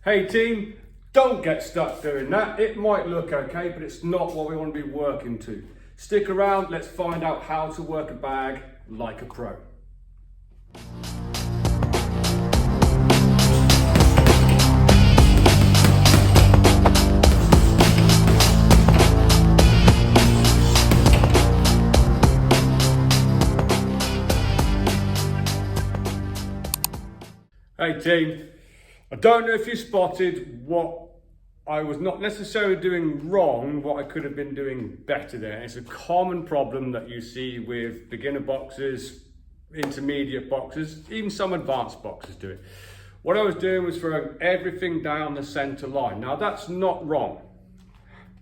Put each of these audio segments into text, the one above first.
Hey team, don't get stuck doing that. It might look okay, but it's not what we want to be working to. Stick around, let's find out how to work a bag like a pro. Hey team, I don't know if you spotted what I was not necessarily doing wrong, what I could have been doing better there. It's a common problem that you see with beginner boxers, intermediate boxers, even some advanced boxers do it. What I was doing was throwing everything down the center line. Now that's not wrong.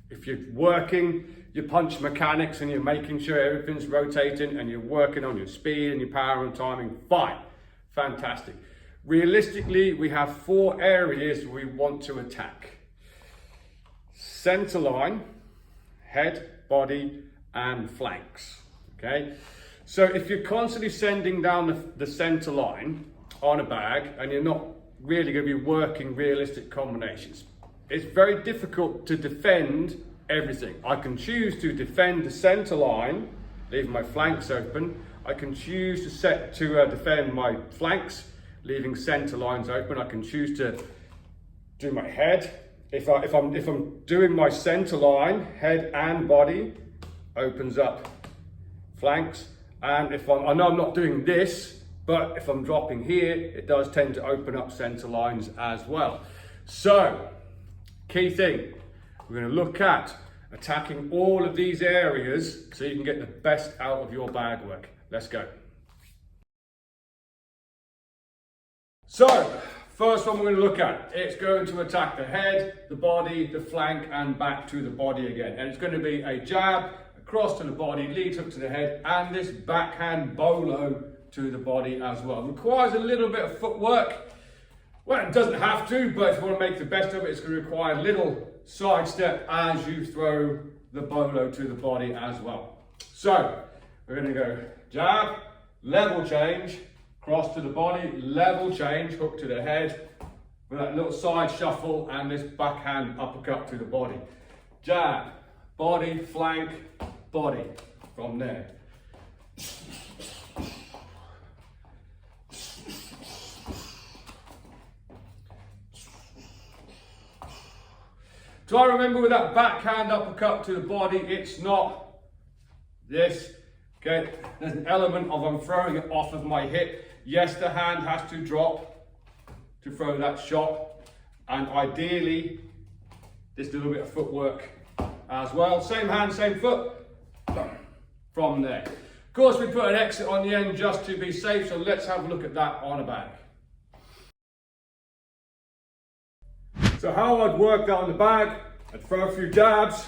If you're working your punch mechanics and you're making sure everything's rotating and you're working on your speed and your power and timing, fine, fantastic. Realistically, we have 4 areas we want to attack. Center line, head, body, and flanks, okay? So if you're constantly sending down the center line on a bag and you're not really gonna be working realistic combinations, it's very difficult to defend everything. I can choose to defend the center line, leaving my flanks open. I can choose to defend my flanks, leaving center lines open. I can choose to do my head. If I'm doing my center line, head and body, opens up flanks. And I know I'm not doing this, but if I'm dropping here, it does tend to open up center lines as well. So, key thing, we're gonna look at attacking all of these areas so you can get the best out of your bag work. Let's go. So, first one we're going to look at, it's going to attack the head, the body, the flank, and back to the body again. And it's going to be a jab, across to the body, lead hook to the head, and this backhand bolo to the body as well. It requires a little bit of footwork. Well, it doesn't have to, but if you want to make the best of it, it's going to require a little sidestep as you throw the bolo to the body as well. So, we're going to go jab, level change, cross to the body, level change, hook to the head, with that little side shuffle and this backhand uppercut to the body. Jab, body, flank, body, from there. Try to remember with that backhand uppercut to the body, it's not this. Okay, there's an element of I'm throwing it off of my hip. Yes, the hand has to drop to throw that shot. And ideally, this little bit of footwork as well. Same hand, same foot, from there. Of course, we put an exit on the end just to be safe, so let's have a look at that on a bag. So how I'd work that on the bag, I'd throw a few jabs,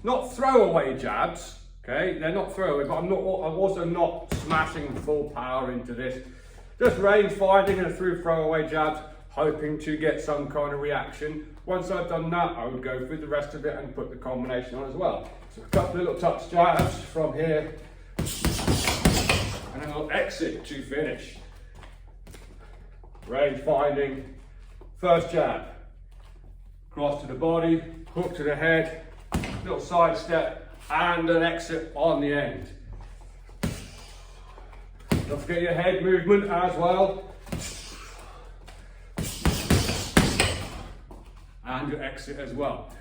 not throwaway jabs. Okay, they're not throwaway, but I'm also not smashing full power into this. Just range finding and through throwaway jabs, hoping to get some kind of reaction. Once I've done that, I would go through the rest of it and put the combination on as well. So a couple of little touch jabs from here, and then I'll exit to finish. Range finding, first jab, cross to the body, hook to the head, little side step, and an exit on the end. Don't forget your head movement as well. And your exit as well.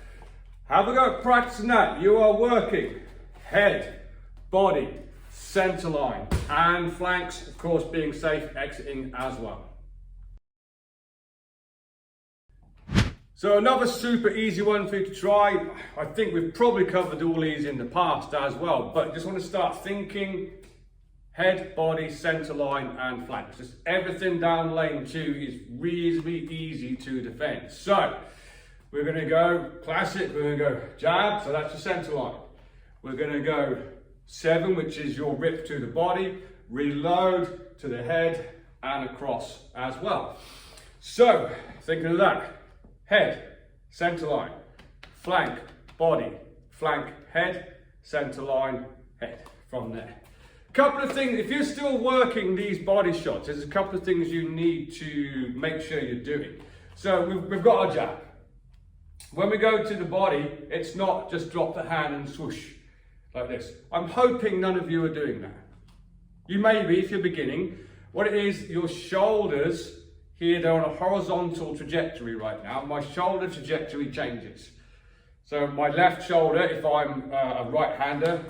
Have a go at practicing that. You are working head, body, center line, and flanks, of course, being safe, exiting as well. So another super easy one for you to try. I think we've probably covered all these in the past as well, but just want to start thinking head, body, center line, and flanks. Just everything down lane 2 is reasonably easy to defend. So we're going to go classic, we're going to go jab, so that's your center line. We're going to go 7, which is your rip to the body, reload to the head, and across as well. So thinking of that. Head, center line, flank, body, flank, head, center line, head, from there. Couple of things, if you're still working these body shots, there's a couple of things you need to make sure you're doing. So we've got our jab. When we go to the body, it's not just drop the hand and swoosh like this. I'm hoping none of you are doing that. You may be if you're beginning. What it is, your shoulders here, they're on a horizontal trajectory right now. My shoulder trajectory changes. So my left shoulder, if I'm a right-hander,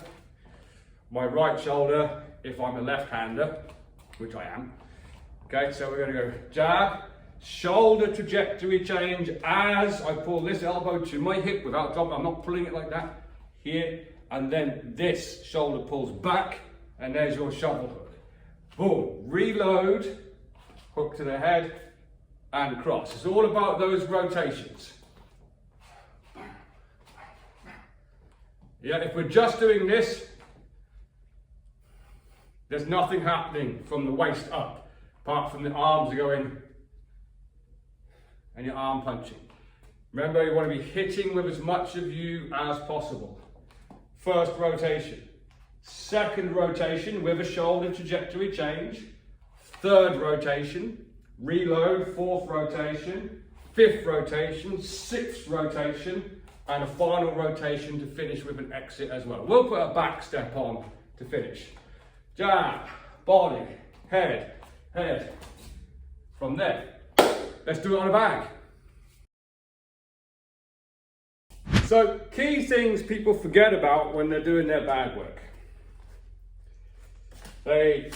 my right shoulder, if I'm a left-hander, which I am. Okay, so we're going to go jab, shoulder trajectory change as I pull this elbow to my hip without dropping. I'm not pulling it like that. Here, and then this shoulder pulls back, and there's your shovel hook. Boom, reload, hook to the head, and cross. It's all about those rotations. Yeah, if we're just doing this, there's nothing happening from the waist up, apart from the arms going and your arm punching. Remember, you want to be hitting with as much of you as possible. First rotation. Second rotation with a shoulder trajectory change. Third rotation. Reload. Fourth rotation. Fifth rotation. Sixth rotation. And a final rotation to finish with an exit as well. We'll put a back step on to finish. Jab, body, head, head. From there, let's do it on a bag. So, key things people forget about when they're doing their bag work. They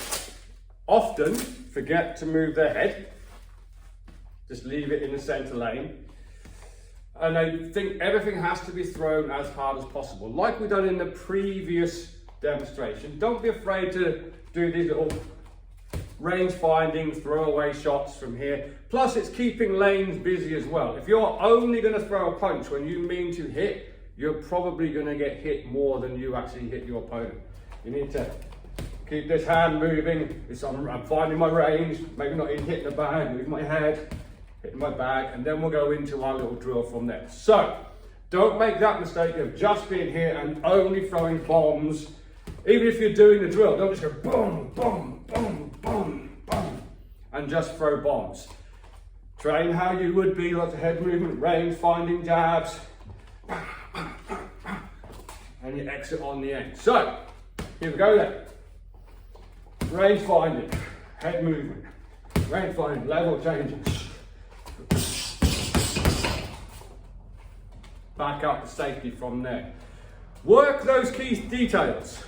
often forget to move their head. Just leave it in the center lane. And they think everything has to be thrown as hard as possible. Like we've done in the previous demonstration. Don't be afraid to do these little range finding, throwaway shots from here. Plus it's keeping lanes busy as well. If you're only going to throw a punch when you mean to hit, you're probably going to get hit more than you actually hit your opponent. You need to keep this hand moving. I'm finding my range, maybe not in hitting the bag, move my head, hitting my bag, and then we'll go into our little drill from there. So, don't make that mistake of just being here and only throwing bombs. Even if you're doing the drill, don't just go boom, boom, boom, boom, boom, and just throw bombs. Train how you would be, lots of head movement, range, finding jabs, and you exit on the end. So, here we go then. Range finding, head movement, range finding, level changing. Back up to safety from there. Work those key details.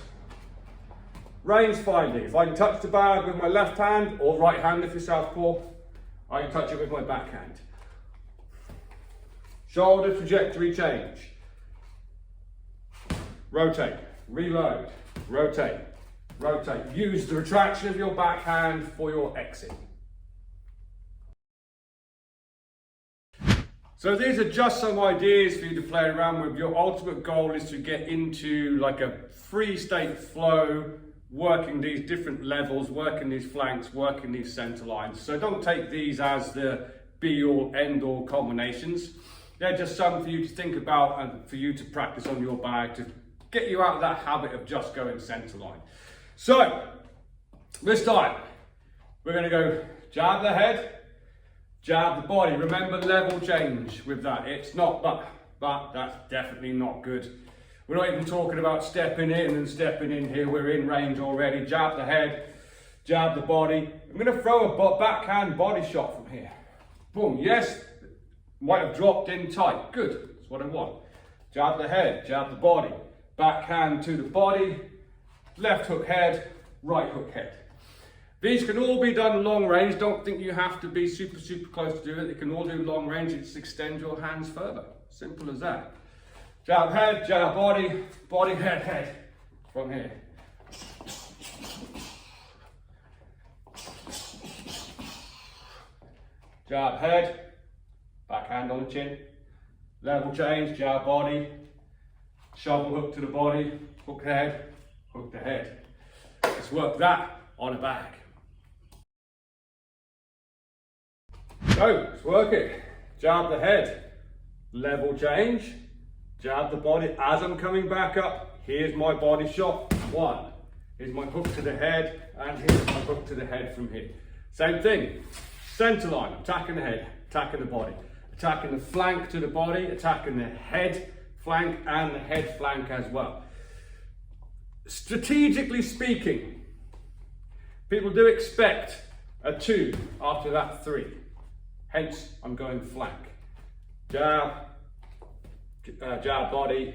Range finding. If I can touch the bag with my left hand, or right hand if you're southpaw, I can touch it with my backhand. Shoulder trajectory change. Rotate, reload, rotate, rotate. Use the retraction of your backhand for your exit. So these are just some ideas for you to play around with. Your ultimate goal is to get into like a free state flow, working these different levels, working these flanks, working these center lines. So don't take these as the be-all, end-all combinations. They're just something for you to think about and for you to practice on your bag to get you out of that habit of just going center line. So, this time, we're going to go jab the head, jab the body. Remember level change with that. It's not but that's definitely not good. We're not even talking about stepping in and stepping in here. We're in range already. Jab the head, jab the body. I'm going to throw a backhand body shot from here. Boom. Yes, might have dropped in tight. Good. That's what I want. Jab the head, jab the body. Backhand to the body. Left hook head, right hook head. These can all be done long range. Don't think you have to be super close to do it. You can all do long range. Just extend your hands further. Simple as that. Jab head, jab body, body, head, head. From here. Jab head, backhand on the chin. Level change, jab body. Shovel hook to the body, hook the head, hook the head. Let's work that on a bag. So, let's work it. Jab the head, level change. Jab the body. As I'm coming back up, here's my body shot. One. Here's my hook to the head, and here's my hook to the head from here. Same thing. Center line, attacking the head, attacking the body, attacking the flank to the body, attacking the head flank and the head flank as well. Strategically speaking, people do expect a 2 after that 3. Hence, I'm going flank. Jab, jab body.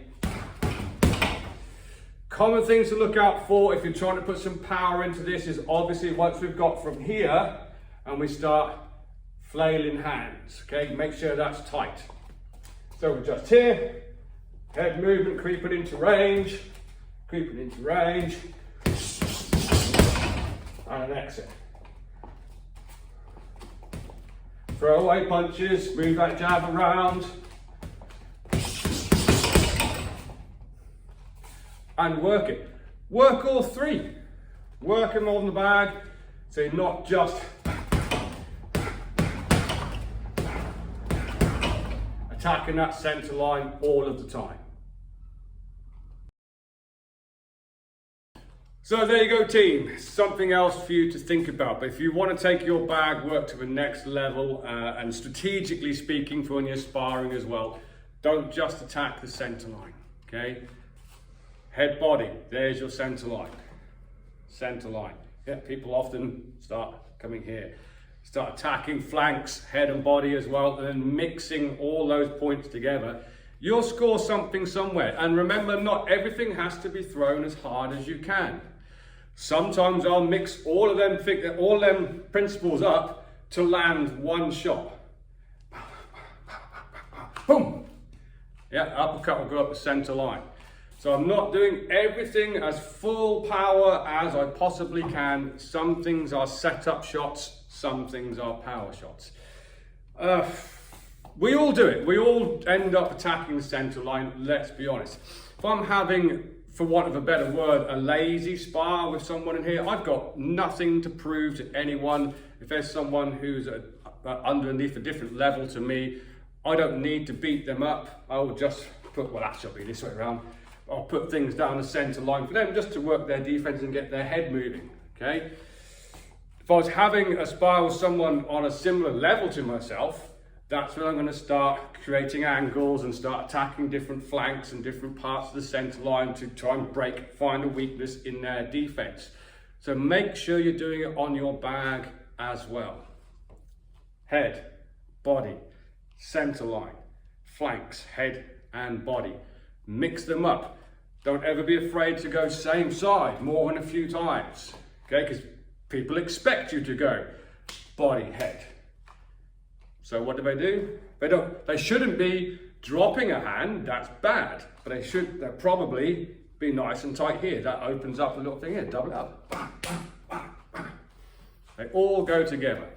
Common things to look out for if you're trying to put some power into this is obviously once we've got from here and we start flailing hands, okay? Make sure that's tight. So we're just here, head movement, creeping into range, and an exit. Throw away punches, move that jab around, and work it. Work all 3. Work them on the bag, so you're not just attacking that center line all of the time. So there you go, team. Something else for you to think about. But if you want to take your bag work to the next level, and strategically speaking for when you're sparring as well, don't just attack the center line, okay? Head body, there's your center line. Center line. Yeah, people often start coming here. Start attacking flanks, head and body as well, and then mixing all those points together. You'll score something somewhere. And remember, not everything has to be thrown as hard as you can. Sometimes I'll mix all them principles up to land one shot. Boom! Yeah, uppercut will go up the center line. So I'm not doing everything as full power as I possibly can. Some things are set-up shots, some things are power shots. We all do it. We all end up attacking the center line, let's be honest. If I'm having, for want of a better word, a lazy spar with someone in here, I've got nothing to prove to anyone. If there's someone who's underneath a different level to me, I don't need to beat them up. I will just put, well, that should be this way around. I'll put things down the center line for them just to work their defense and get their head moving, okay? If I was having a spar with someone on a similar level to myself, that's when I'm going to start creating angles and start attacking different flanks and different parts of the center line to try and find a weakness in their defense. So make sure you're doing it on your bag as well. Head, body, center line, flanks, head and body. Mix them up. Don't ever be afraid to go same side more than a few times, okay? Because people expect you to go body, head. So what do? They shouldn't be dropping a hand, that's bad, but they'll probably be nice and tight here. That opens up a little thing here, double it up. Bam, bam, bam, bam. They all go together.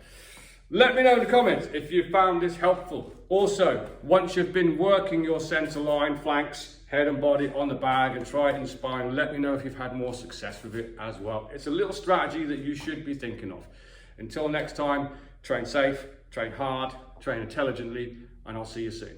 Let me know in the comments if you found this helpful. Also, once you've been working your center line, flanks, head and body on the bag and try it in spine, let me know if you've had more success with it as well. It's a little strategy that you should be thinking of. Until next time, train safe, train hard, train intelligently, and I'll see you soon.